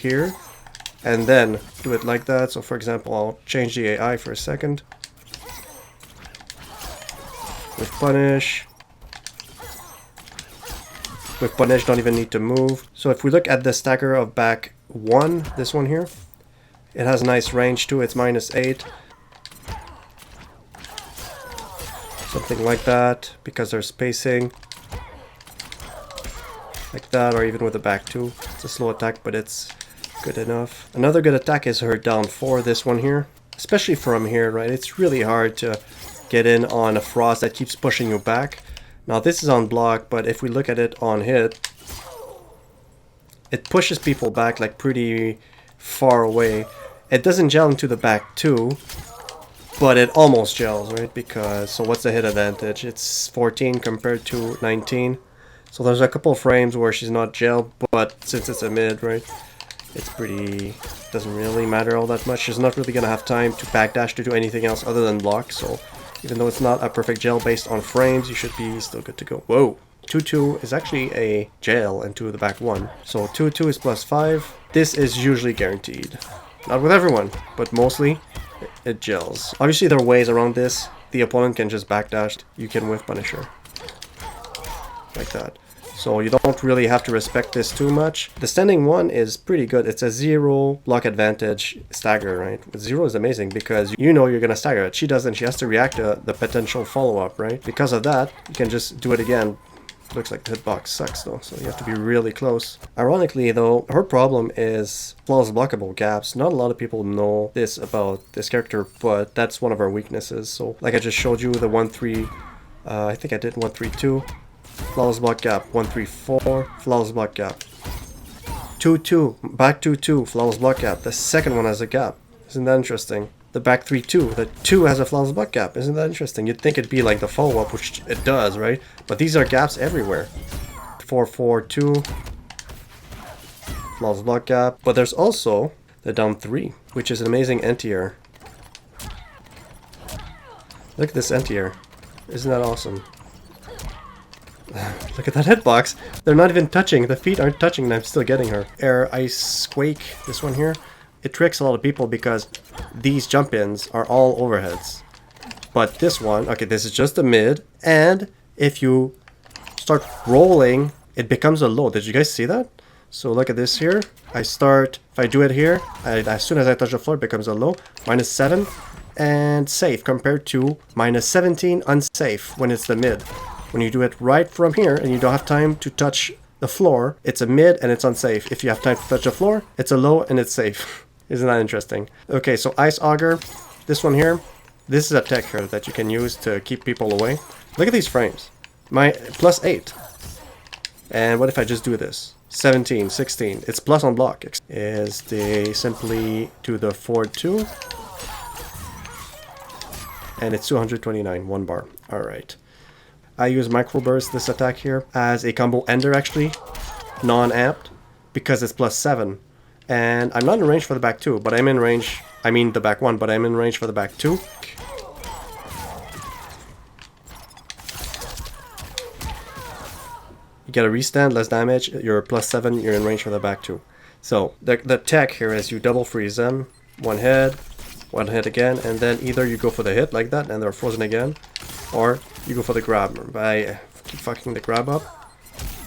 here and then do it like that. So for example, I'll change the AI for a second. With punish. With punish, don't even need to move. So if we look at the stagger of back 1, this one here, it has a nice range too. It's -8. Something like that, because there's spacing. Like that, or even with the back 2. It's a slow attack, but it's good enough. Another good attack is her down 4, this one here. Especially from here, right? It's really hard to get in on a frost that keeps pushing you back. Now this is on block, but if we look at it on hit, it pushes people back like pretty far away. It doesn't gel into the back 2, but it almost gels, right? Because, so what's the hit advantage? It's 14 compared to 19. So there's a couple of frames where she's not gelled, but since it's a mid, right? It's pretty, doesn't really matter all that much. She's not really gonna have time to backdash to do anything else other than block, so even though it's not a perfect gel based on frames, you should be still good to go. Whoa! 2-2 is actually a gel into the back 1. So 2-2 is +5. This is usually guaranteed. Not with everyone, but mostly it gels. Obviously there are ways around this. The opponent can just backdash. You can whiff Punisher. Like that. So you don't really have to respect this too much. The standing 1 is pretty good. It's a 0 block advantage stagger, right? With 0 is amazing because you know you're gonna stagger it. She doesn't. She has to react to the potential follow-up, right? Because of that, you can just do it again. Looks like the hitbox sucks though, so you have to be really close. Ironically though, her problem is flawless blockable gaps. Not a lot of people know this about this character, but that's one of her weaknesses. So like I just showed you, the 1-3, I think I did 1-3-2. Flawless block gap, 1-3-4, flawless block gap. 2-2, back 2-2, flawless block gap. The second one has a gap. Isn't that interesting? The back 3-2, the 2 has a flawless block gap. Isn't that interesting? You'd think it'd be like the follow-up, which it does, right? But these are gaps everywhere. 4-4-2, flawless block gap. But there's also the down 3, which is an amazing anti-air. Look at this anti-air. Isn't that awesome? Look at that hitbox. They're not even touching. The feet aren't touching and I'm still getting her. Air, Ice, Quake, this one here. It tricks a lot of people because these jump-ins are all overheads. But this one, okay, this is just a mid. And if you start rolling, it becomes a low. Did you guys see that? So look at this here. I start, if I do it here, as soon as I touch the floor, it becomes a low. -7 and safe compared to -17 unsafe when it's the mid. When you do it right from here and you don't have time to touch the floor, it's a mid and it's unsafe. If you have time to touch the floor, it's a low and it's safe. Isn't that interesting? Okay, so Ice Auger, this one here, this is a tech here that you can use to keep people away. Look at these frames. My +8. And what if I just do this? 17, 16. It's plus on block. Is they simply do the 4-2. And it's 229, 1 bar. Alright. I use microburst this attack here as a combo ender actually, non-amped, because it's +7. And I'm not in range for the back 2, but I'm in range, I mean the back 1, but I'm in range for the back 2. You get a restand, less damage, you're +7, you're in range for the back 2. So the tech here is you double freeze them, one hit again, and then either you go for the hit like that and they're frozen again, or you go for the grab. I keep fucking the grab up.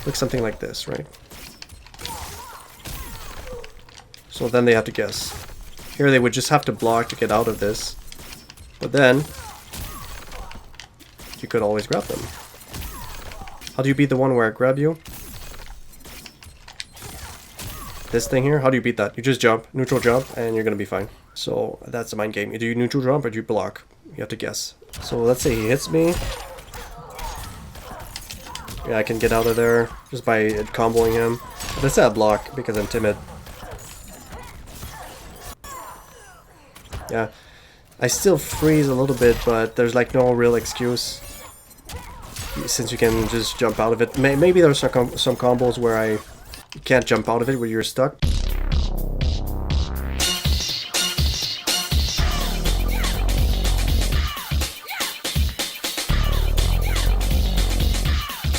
Looks something like this, right? So then they have to guess. Here they would just have to block to get out of this. But then you could always grab them. How do you beat the one where I grab you? This thing here, how do you beat that? You just jump, neutral jump, and you're gonna be fine. So that's the mind game. Do you neutral jump or do you block? You have to guess. So let's say he hits me. Yeah, I can get out of there just by comboing him. But let's say I block because I'm timid. Yeah, I still freeze a little bit, but there's like no real excuse since you can just jump out of it. Maybe there's some combos where you can't jump out of it, where you're stuck.